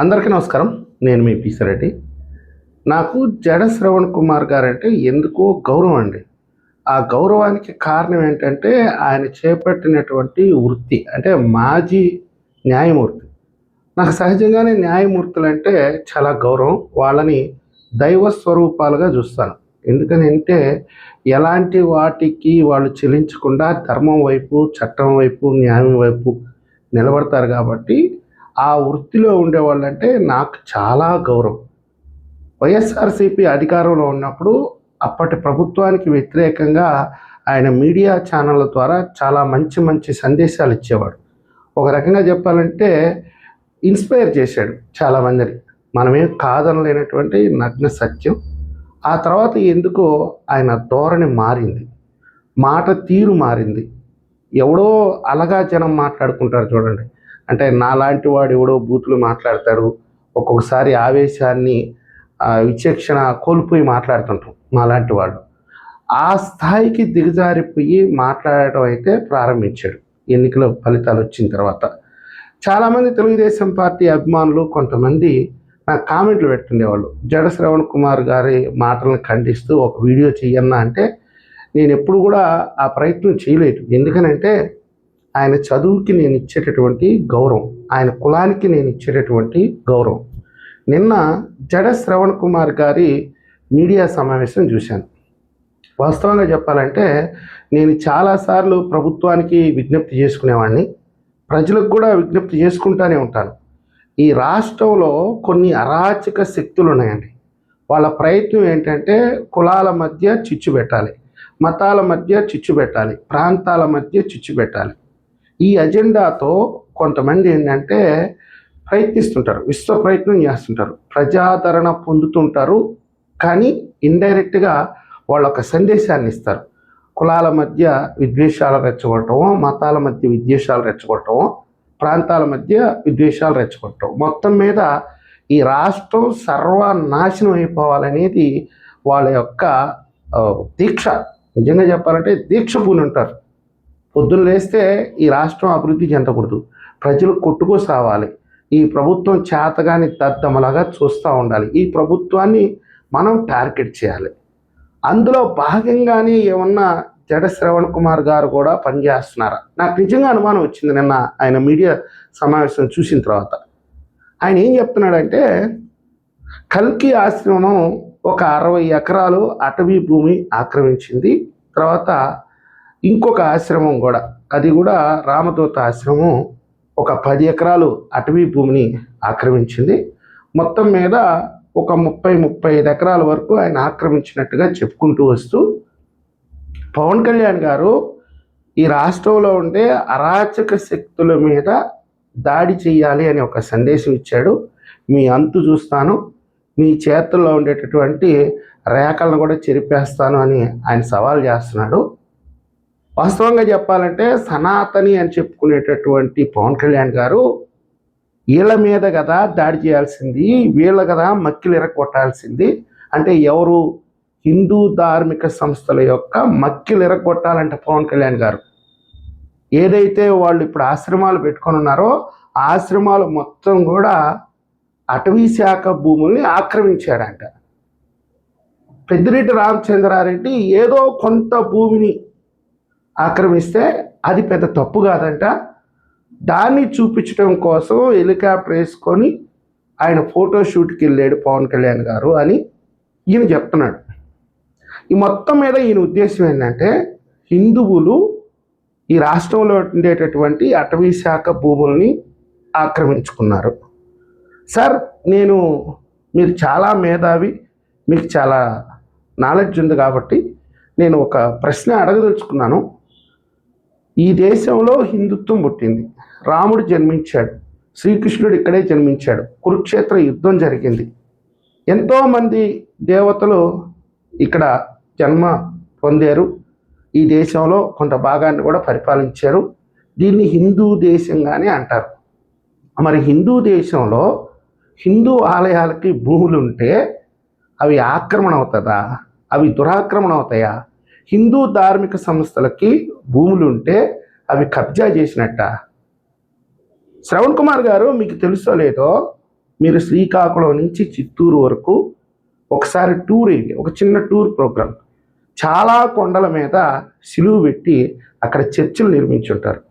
అందరికీ నమస్కారం. నేను మీ పిసిరెడ్డి. నాకు జడ శ్రవణ్ కుమార్ గారంటే ఎందుకో గౌరవం అండి. ఆ గౌరవానికి కారణం ఏంటంటే ఆయన చేపట్టినటువంటి వృత్తి. అంటే మాజీ న్యాయమూర్తి. నాకు సహజంగానే న్యాయమూర్తులంటే చాలా గౌరవం. వాళ్ళని దైవ స్వరూపాలుగా చూస్తాను. ఎందుకనంటే ఎలాంటి వాటికి వాళ్ళు చెల్లించకుండా ధర్మం వైపు, చట్టం వైపు, న్యాయం వైపు నిలబడతారు కాబట్టి ఆ వృత్తిలో ఉండేవాళ్ళంటే నాకు చాలా గౌరవం. వైఎస్ఆర్సీపీ అధికారంలో ఉన్నప్పుడు అప్పటి ప్రభుత్వానికి వ్యతిరేకంగా ఆయన మీడియా ఛానళ్ళ ద్వారా చాలా మంచి మంచి సందేశాలు ఇచ్చేవాడు. ఒక రకంగా చెప్పాలంటే ఇన్స్పైర్ చేశాడు చాలామందిని. మనమేం కాదనలేనటువంటి నగ్న సత్యం. ఆ తర్వాత ఎందుకో ఆయన ధోరణి మారింది, మాట తీరు మారింది. ఎవడో అలగా జనం మాట్లాడుకుంటారు చూడండి. అంటే నాలాంటి వాడు ఎవడో బూతులు మాట్లాడతాడు. ఒక్కొక్కసారి ఆవేశాన్ని విచక్షణ కోల్పోయి మాట్లాడుతుంటాం మాలాంటి వాళ్ళు. ఆ స్థాయికి దిగజారిపోయి మాట్లాడటం అయితే ప్రారంభించాడు ఎన్నికల ఫలితాలు వచ్చిన తర్వాత. చాలామంది తెలుగుదేశం పార్టీ అభిమానులు కొంతమంది నాకు కామెంట్లు పెడుతుండేవాళ్ళు. జడ శ్రవణ్ కుమార్ గారి మాటలను ఖండిస్తూ ఒక వీడియో చెయ్యన్నా అంటే నేను ఎప్పుడు కూడా ఆ ప్రయత్నం చేయలేదు. ఎందుకనంటే ఆయన చదువుకి నేను ఇచ్చేటటువంటి గౌరవం, ఆయన కులానికి నేను ఇచ్చేటటువంటి గౌరవం. నిన్న జడ శ్రవణ్ కుమార్ గారి మీడియా సమావేశం చూశాను. వాస్తవంగా చెప్పాలంటే నేను చాలాసార్లు ప్రభుత్వానికి విజ్ఞప్తి చేసుకునేవాడిని, ప్రజలకు కూడా విజ్ఞప్తి చేసుకుంటూనే ఉంటాను. ఈ రాష్ట్రంలో కొన్ని అరాచక శక్తులు ఉన్నాయండి. వాళ్ళ ప్రయత్నం ఏంటంటే కులాల మధ్య చిచ్చు పెట్టాలి, మతాల మధ్య చిచ్చు పెట్టాలి, ప్రాంతాల మధ్య చిచ్చు పెట్టాలి. ఈ అజెండాతో కొంతమంది ఏంటంటే ప్రయత్నిస్తుంటారు, విశ్వ ప్రయత్నం చేస్తుంటారు, ప్రజాదరణ పొందుతుంటారు. కానీ ఇండైరెక్ట్గా వాళ్ళ ఒక సందేశాన్ని ఇస్తారు. కులాల మధ్య విద్వేషాలు రెచ్చగొట్టడం, మతాల మధ్య విద్వేషాలు రెచ్చగొట్టడం, ప్రాంతాల మధ్య విద్వేషాలు రెచ్చగొట్టడం, మొత్తం మీద ఈ రాష్ట్రం సర్వనాశనం అయిపోవాలనేది వాళ్ళ యొక్క దీక్ష. నిజంగా చెప్పాలంటే దీక్ష పూని ఉంటారు. పొద్దున్న లేస్తే ఈ రాష్ట్రం అభివృద్ధి చెందకూడదు, ప్రజలు కొట్టుకు సావాలి, ఈ ప్రభుత్వం చేతగాని దద్దమలాగా చూస్తూ ఉండాలి, ఈ ప్రభుత్వాన్ని మనం టార్గెట్ చేయాలి. అందులో భాగంగానే ఏమన్నా జడ శ్రవణ్ కుమార్ గారు కూడా పనిచేస్తున్నారా? నాకు నిజంగా అనుమానం వచ్చింది నిన్న ఆయన మీడియా సమావేశం చూసిన తర్వాత. ఆయన ఏం చెప్తున్నాడంటే కల్కి ఆశ్రమం ఒక 60 ఎకరాలు అటవీ భూమి ఆక్రమించింది. తర్వాత ఇంకొక ఆశ్రమం కూడా, అది కూడా రామదూత ఆశ్రమం, ఒక 10 ఎకరాలు అటవీ భూమిని ఆక్రమించింది. మొత్తం మీద ఒక 30-35 ఎకరాల వరకు ఆయన ఆక్రమించినట్టుగా చెప్పుకుంటూ వస్తూ పవన్ కళ్యాణ్ గారు ఈ రాష్ట్రంలో ఉండే అరాచక శక్తుల మీద దాడి చేయాలి అని ఒక సందేశం ఇచ్చాడు. మీ అంతు చూస్తాను, మీ చేతుల్లో ఉండేటటువంటి రేఖలను కూడా చెరిపేస్తాను అని ఆయన సవాల్ చేస్తున్నాడు. వాస్తవంగా చెప్పాలంటే సనాతని అని చెప్పుకునేటటువంటి పవన్ కళ్యాణ్ గారు వీళ్ళ మీద కదా దాడి చేయాల్సింది, వీళ్ళ కదా మక్కిలు ఎరగొట్టాల్సింది. అంటే ఎవరు? హిందూ ధార్మిక సంస్థల యొక్క మక్కిలు ఎరగొట్టాలంటే పవన్ కళ్యాణ్ గారు ఏదైతే వాళ్ళు ఇప్పుడు ఆశ్రమాలు పెట్టుకొని ఉన్నారో ఆశ్రమాలు మొత్తం కూడా అటవీ శాఖ భూముల్ని ఆక్రమించాడంట. పెద్దిరెడ్డి రామచంద్రారెడ్డి ఏదో కొంత భూమిని ఆక్రమిస్తే అది పెద్ద తప్పు కాదంట. దాన్ని చూపించడం కోసం హెలికాప్టర్ వేసుకొని ఆయన ఫోటోషూట్కి వెళ్ళాడు పవన్ కళ్యాణ్ గారు అని ఈయన చెప్తున్నాడు. ఈ మొత్తం మీద ఈయన ఉద్దేశం ఏంటంటే హిందువులు ఈ రాష్ట్రంలో ఉండేటటువంటి అటవీ శాఖ భూముల్ని ఆక్రమించుకున్నారు. సార్, మీరు చాలా మేధావి, మీకు చాలా నాలెడ్జ్ ఉంది కాబట్టి నేను ఒక ప్రశ్న అడగదలుచుకున్నాను. ఈ దేశంలో హిందుత్వం పుట్టింది, రాముడు జన్మించాడు, శ్రీకృష్ణుడు ఇక్కడే జన్మించాడు, కురుక్షేత్ర యుద్ధం జరిగింది, ఎంతోమంది దేవతలు ఇక్కడ జన్మ పొందారు, ఈ దేశంలో కొంత భాగాన్ని కూడా పరిపాలించారు. దీన్ని హిందూ దేశంగానే అంటారు. మరి హిందూ దేశంలో హిందూ ఆలయాలకి భూములు ఉంటే అవి ఆక్రమణ అవుతుందా? అవి దురాక్రమణ అవుతాయా? హిందూ ధార్మిక సంస్థలకి భూములు ఉంటే అవి కబ్జా చేసినట్ట? శ్రవణ్ కుమార్ గారు, మీకు తెలుసో లేదో, మీరు శ్రీకాకుళం నుంచి చిత్తూరు వరకు ఒకసారి టూర్ వేయండి, ఒక చిన్న టూర్ ప్రోగ్రాం. చాలా కొండల మీద సిలువు పెట్టి అక్కడ చర్చిలు నిర్మించుంటారు.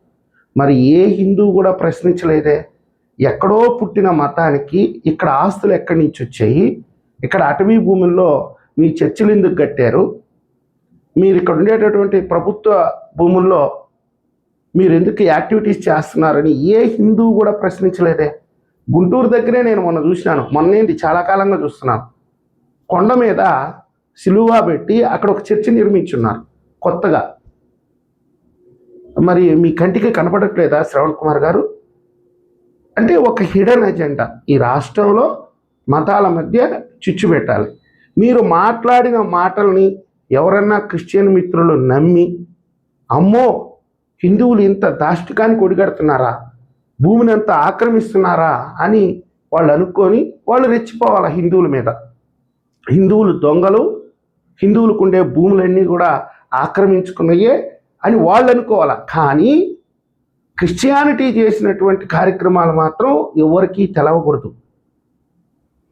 మరి ఏ హిందూ కూడా ప్రశ్నించలేదే, ఎక్కడో పుట్టిన మతానికి ఇక్కడ ఆస్తులు ఎక్కడి నుంచి వచ్చాయి, ఇక్కడ అటవీ భూముల్లో మీ చర్చిలు ఎందుకు కట్టారు, మీరు ఇక్కడ ఉండేటటువంటి ప్రభుత్వ భూముల్లో మీరు ఎందుకు యాక్టివిటీస్ చేస్తున్నారని ఏ హిందూ కూడా ప్రశ్నించలేదే. గుంటూరు దగ్గరే నేను మొన్న చూసినాను, మొన్నేంటి చాలా కాలంగా చూస్తున్నాను, కొండ మీద సిలువ పెట్టి అక్కడ ఒక చర్చి నిర్మించున్నారు కొత్తగా. మరి మీ కంటికి కనపడట్లేదా శ్రవణ్ కుమార్ గారు? అంటే ఒక హిడెన్ ఎజెండా, ఈ రాష్ట్రంలో మతాల మధ్య చిచ్చు పెట్టాలి. మీరు మాట్లాడిన మాటల్ని ఎవరన్నా క్రిస్టియన్ మిత్రులు నమ్మి, అమ్మో హిందువులు ఇంత దాష్టికానికి ఒడిగడుతున్నారా, భూమిని అంతా ఆక్రమిస్తున్నారా అని వాళ్ళు అనుకొని వాళ్ళు రెచ్చిపోవాలి హిందువుల మీద. హిందువులు దొంగలు, హిందువులకు ఉండే భూములన్నీ కూడా ఆక్రమించుకున్నాయే అని వాళ్ళు అనుకోవాలి. కానీ క్రిస్టియానిటీ చేసినటువంటి కార్యక్రమాలు మాత్రం ఎవరికీ తెలవకూడదు.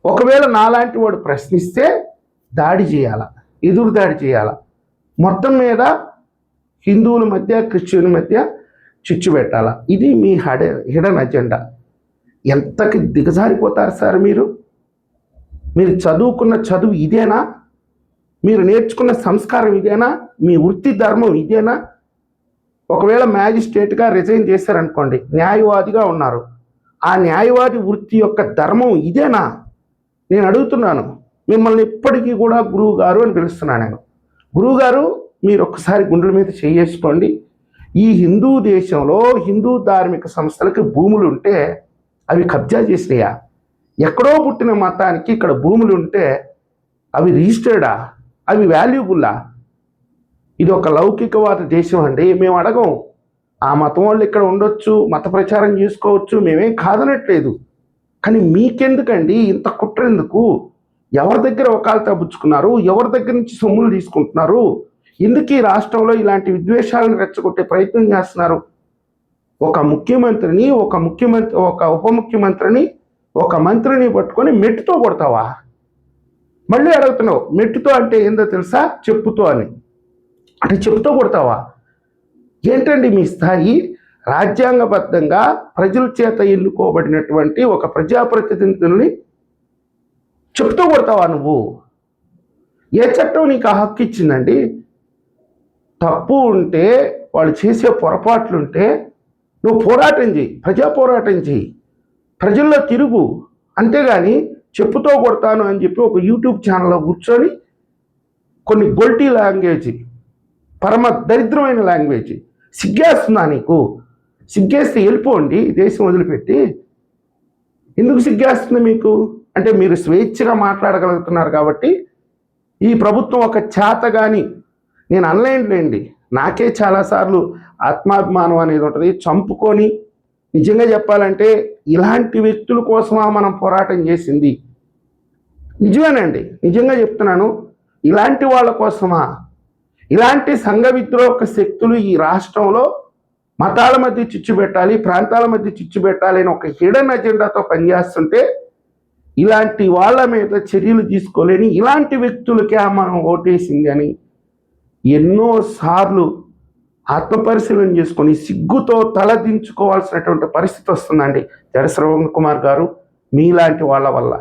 ఒకవేళ నాలాంటి వాడు ప్రశ్నిస్తే దాడి చేయాల, ఎదురు దాడి చేయాల. మొత్తం మీద హిందువుల మధ్య క్రిస్టియన్ మధ్య చిచ్చు పెట్టాల. ఇది మీ హిడెన్ అజెండా. ఎంతకి దిగజారిపోతారు సార్ మీరు? మీరు చదువుకున్న చదువు ఇదేనా? మీరు నేర్చుకున్న సంస్కారం ఇదేనా? మీ వృత్తి ధర్మం ఇదేనా? ఒకవేళ మ్యాజిస్ట్రేట్గా రిజైన్ చేశారనుకోండి, న్యాయవాదిగా ఉన్నారు, ఆ న్యాయవాది వృత్తి యొక్క ధర్మం ఇదేనా? నేను అడుగుతున్నాను. మిమ్మల్ని ఇప్పటికీ కూడా గురువు గారు అని పిలుస్తున్నాను నేను. గురువు గారు, మీరు ఒక్కసారి గుండెల మీద చేసుకోండి. ఈ హిందూ దేశంలో హిందూ ధార్మిక సంస్థలకు భూములు ఉంటే అవి కబ్జా చేసినాయా? ఎక్కడో పుట్టిన మతానికి ఇక్కడ భూములు ఉంటే అవి రిజిస్టర్డా? అవి వాల్యుబుల్లా? ఇది ఒక లౌకికవాద దేశం అండి. మేము అడగం, ఆ మతం వాళ్ళు ఇక్కడ ఉండొచ్చు, మత ప్రచారం చేసుకోవచ్చు, మేమేం కాదనట్లేదు. కానీ మీకెందుకండి ఇంత కుట్ర? ఎందుకు? ఎవరి దగ్గర వకాలతా పుచ్చుకున్నారు? ఎవరి దగ్గర నుంచి సొమ్ములు తీసుకుంటున్నారు? ఎందుకు ఈ రాష్ట్రంలో ఇలాంటి విద్వేషాలను రెచ్చగొట్టే ప్రయత్నం చేస్తున్నారు? ఒక ముఖ్యమంత్రిని, ఒక ఉప ముఖ్యమంత్రిని, ఒక మంత్రిని పట్టుకొని మెట్టుతో కొడతావా? మళ్ళీ అడుగుతున్నావు, మెట్టుతో అంటే ఏందో తెలుసా? చెప్పుతో అని. అంటే చెప్పుతో కొడతావా? ఏంటండి మీ స్థాయి? రాజ్యాంగబద్ధంగా ప్రజల చేత ఎన్నుకోబడినటువంటి ఒక ప్రజాప్రతినిధుల్ని చెప్తూ కొడతావా నువ్వు? ఏ చట్టం నీకు ఆ హక్కు ఇచ్చిందండి? తప్పు ఉంటే, వాళ్ళు చేసే పొరపాట్లుంటే నువ్వు పోరాటం చేయి, ప్రజా పోరాటం చేయి, ప్రజల్లో తిరుగు. అంతేగాని చెప్పుతో కొడతాను అని చెప్పి ఒక యూట్యూబ్ ఛానల్లో కూర్చొని కొన్ని గొల్టీ లాంగ్వేజ్, పరమ దరిద్రమైన లాంగ్వేజ్. సిగ్గేస్తుందా నీకు? సిగ్గేస్తే వెళ్ళిపోండి దేశం వదిలిపెట్టి. ఎందుకు సిగ్గేస్తుంది మీకు? అంటే మీరు స్వేచ్ఛగా మాట్లాడగలుగుతున్నారు కాబట్టి. ఈ ప్రభుత్వం ఒక చేతగాని, నేను అనలేండి, నాకే చాలాసార్లు ఆత్మాభిమానం అనేది ఉంటుంది, చంపుకొని నిజంగా చెప్పాలంటే ఇలాంటి వ్యక్తుల కోసమా మనం పోరాటం చేసింది? నిజమేనండి, నిజంగా చెప్తున్నాను. ఇలాంటి వాళ్ళ కోసమా? ఇలాంటి సంఘ విద్రోహక శక్తులు ఈ రాష్ట్రంలో మతాల మధ్య చిచ్చు పెట్టాలి, ప్రాంతాల మధ్య చిచ్చు పెట్టాలి అని ఒక హిడెన్ అజెండాతో పనిచేస్తుంటే, ఇలాంటి వాళ్ళ మీద చర్యలు తీసుకోలేని ఇలాంటి వ్యక్తులకే మనం ఓటేసింది అని ఎన్నోసార్లు ఆత్మపరిశీలన చేసుకొని సిగ్గుతో తలదించుకోవాల్సినటువంటి పరిస్థితి వస్తుందండి. జడ శ్రవణ్ కుమార్ గారు, మీలాంటి వాళ్ళ వల్ల.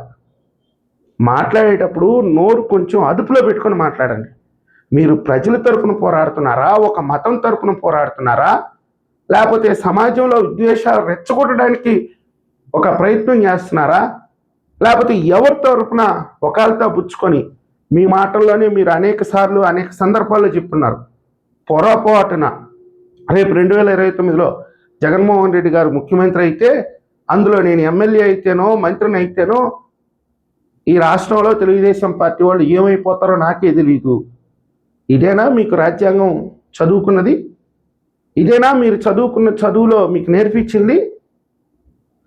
మాట్లాడేటప్పుడు నోరు కొంచెం అదుపులో పెట్టుకొని మాట్లాడండి. మీరు ప్రజల తరపున పోరాడుతున్నారా, ఒక మతం తరపున పోరాడుతున్నారా, లేకపోతే సమాజంలో విద్వేషాలు రెచ్చగొట్టడానికి ఒక ప్రయత్నం చేస్తున్నారా, లేకపోతే ఎవరి తరపున వకాలతా పుచ్చుకొని? మీ మాటల్లోనే మీరు అనేక సందర్భాల్లో చెప్తున్నారు, పొరపాటున రేపు 2029లో జగన్మోహన్ రెడ్డి గారు ముఖ్యమంత్రి అయితే, అందులో నేను ఎమ్మెల్యే అయితేనో మంత్రిని అయితేనో ఈ రాష్ట్రంలో తెలుగుదేశం పార్టీ వాళ్ళు ఏమైపోతారో నాకే తెలియదు. ఇదేనా మీకు రాజ్యాంగం చదువుకున్నది? ఇదేనా మీరు చదువుకున్న చదువులో మీకు నేర్పించింది?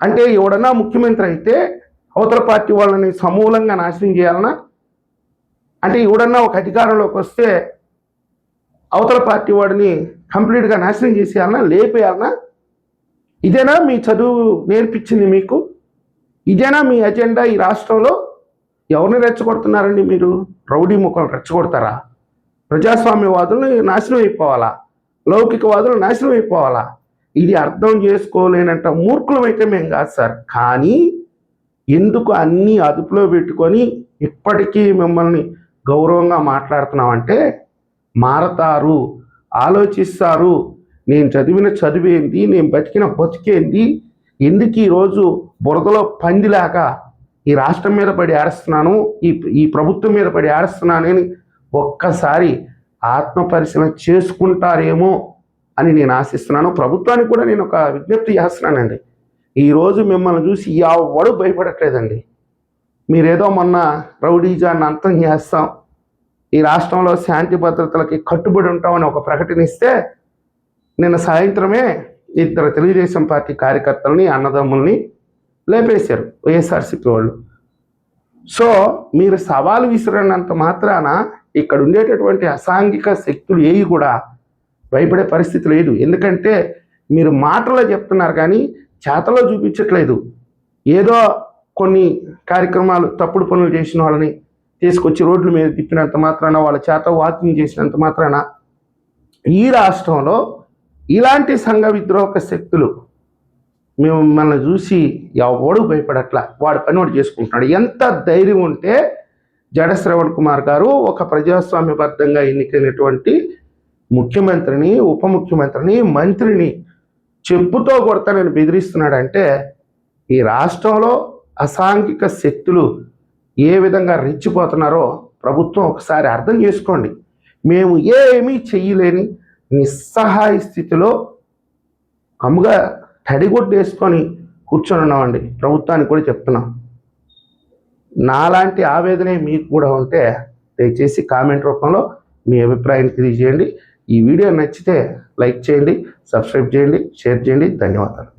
అంటే ఎవడన్నా ముఖ్యమంత్రి అయితే అవతల పార్టీ వాళ్ళని సమూలంగా నాశనం చేయాలన్నా? అంటే ఎవడన్నా ఒక అధికారంలోకి వస్తే అవతల పార్టీ వాడిని కంప్లీట్గా నాశనం చేసేయాలన్నా, లేపేయాలన్నా? ఇదేనా మీ చదువు నేర్పించింది మీకు? ఇదేనా మీ ఎజెండా ఈ రాష్ట్రంలో? ఎవరిని రెచ్చగొడుతున్నారండి మీరు? రౌడీ ముఖం రెచ్చగొడతారా? ప్రజాస్వామ్యవాదులు నాశనం అయిపోవాలా? లౌకికవాదులు నాశనం అయిపోవాలా? ఇది అర్థం చేసుకోలేనంత మూర్ఖులమైతే మేము కాదు సార్. కానీ ఎందుకు అన్నీ అదుపులో పెట్టుకొని ఇప్పటికీ మిమ్మల్ని గౌరవంగా మాట్లాడుతున్నామంటే, మారతారు, ఆలోచిస్తారు. నేను చదివిన చదివేంది, నేను బతికిన బతికేంది, ఎందుకు ఈరోజు బురదలో పందిలాగా ఈ రాష్ట్రం మీద పడి ఆడుస్తున్నాను, ఈ ప్రభుత్వం మీద పడి ఆడుస్తున్నానని ఒక్కసారి ఆత్మ పరిశీలన చేసుకుంటారేమో అని నేను ఆశిస్తున్నాను. ప్రభుత్వానికి కూడా నేను ఒక విజ్ఞప్తి చేస్తున్నానండి. ఈరోజు మిమ్మల్ని చూసి ఎవడు భయపడట్లేదండి. మీరేదో మొన్న రౌడీజాన్ని అంతం చేస్తాం, ఈ రాష్ట్రంలో శాంతి భద్రతలకి కట్టుబడి ఉంటామని ఒక ప్రకటన ఇస్తే, నిన్న సాయంత్రమే 2 తెలుగుదేశం పార్టీ కార్యకర్తలని, అన్నదమ్ముల్ని లేపేశారు వైఎస్ఆర్సీపీ వాళ్ళు. సో మీరు సవాలు విసిరినంత మాత్రాన ఇక్కడ ఉండేటటువంటి అసాంఘిక శక్తులు ఏవి కూడా భయపడే పరిస్థితి లేదు. ఎందుకంటే మీరు మాటలో చెప్తున్నారు కానీ చేతలో చూపించట్లేదు. ఏదో కొన్ని కార్యక్రమాలు తప్పుడు పనులు చేసిన వాళ్ళని తీసుకొచ్చి రోడ్ల మీద తిప్పినంత మాత్రాన, వాళ్ళ చేత వాకింగ్ చేసినంత మాత్రాన ఈ రాష్ట్రంలో ఇలాంటి సంఘ విద్రోహక శక్తులు మిమ్మల్ని చూసి ఎవడు భయపడట్లా, వాడి పని వాడు చేసుకుంటున్నాడు. ఎంత ధైర్యం ఉంటే జడ శ్రవణ్ కుమార్ గారు ఒక ప్రజాస్వామ్యబద్ధంగా ఎన్నికైనటువంటి ముఖ్యమంత్రిని, ఉప ముఖ్యమంత్రిని, మంత్రిని చెప్పుతో కొడతానని బెదిరిస్తున్నాడంటే, ఈ రాష్ట్రంలో అసాంఘిక శక్తులు ఏ విధంగా రెచ్చిపోతున్నారో ప్రభుత్వం ఒకసారి అర్థం చేసుకోండి. మేము ఏమీ చెయ్యలేని నిస్సహాయ స్థితిలో కమ్ముగా తడిగొట్టేసుకొని కూర్చొని ఉన్నామండి. ప్రభుత్వానికి కూడా చెప్తున్నాం. నాలాంటి ఆవేదనే మీకు కూడా ఉంటే దయచేసి కామెంట్ రూపంలో మీ అభిప్రాయాన్ని తెలియజేయండి. ఈ వీడియో నచ్చితే లైక్ చేయండి, సబ్స్క్రైబ్ చేయండి, షేర్ చేయండి. ధన్యవాదాలు.